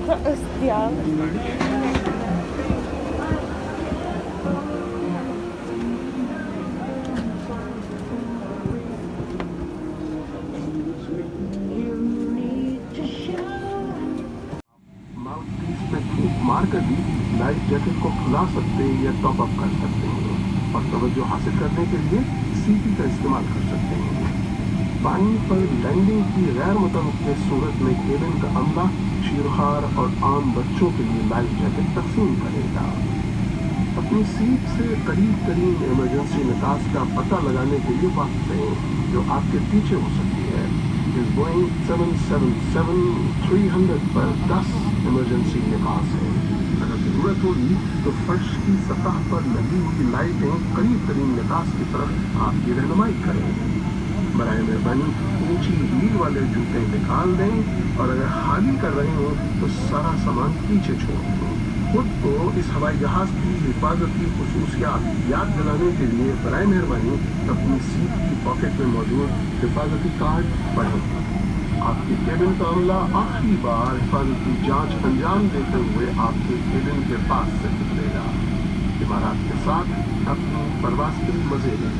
ist ja. Mouthpiece में फूंक मारकर भी लाइफ जैकेट को खुला सकते हैं या टॉप अप कर सकते हैं और तवज्जो हासिल करने के लिए सीपी का इस्तेमाल कर सकते हैं। पानी पर लैंडिंग की गैर मुतवक्किल सूरत में केबिन का अमला शीरखार और आम बच्चों के लिए लाइफ जैकेट तकसीम करेगा। अपनी सीट से करीब तरीन इमरजेंसी निकास का पता लगाने के लिए वक्त दें जो आपके पीछे हो सकती है। इस बोइंग 777-300 पर 10 इमरजेंसी निकास है। अगर जरूरत होगी तो फर्श की सतह पर लगी हुई लाइटें करीब तरीन निकास की तरफ आपकी रहनुमाई करें। बराए मेहरबानी ऊंची हील वाले जूते निकाल दें और अगर खाली कर रहे हो तो सारा सामान पीछे छोड़ दें। खुद को इस हवाई जहाज की हिफाजती खसूसियात याद दिलाने के लिए बराए मेहरबानी अपनी सीट की पॉकेट में मौजूद हिफाजती कार्ड पढ़ें। आपके केबिन का अमला आखिरी बार हिफाजती जांच अंजाम देते हुए आपके केबिन के पास से गुजरेगा। इमारत के साथ अपनी परवाज़ के मजे लें।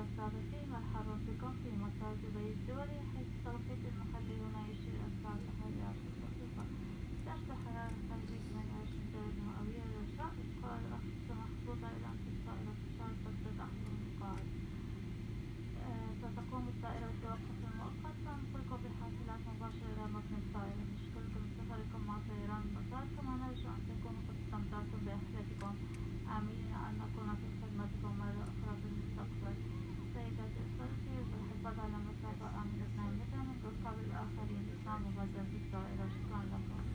السابقين والحرص بكم في مصائب بين الدول، حيث التوقيت المحلي هنا يشير إلى الساعة 11 دقيقة. درجة الحرارة الخارجية 28 درجة مئوية للرشاء. القاهرة الأقصى محفوظة إلى أن تصل إلى 19 درجة أحمر القاهرة. ستقوم الطائرة بالتوقف المؤقت وننقلكم بحافلات مباشرة إلى متن الطائرة. نشكركم لسفركم مع طيران المطار، كما نرجو أن تكونوا قد استمتعتم برحلتكم، آملين أن نكون في خدمتكم مرة أخرى في المستقبل. سيداتي وسادتي، يجب الحفاظ على مسافة آمنة 2 متر من الركاب الآخرين أثناء مغادرة الطائرة. شكرا لكم.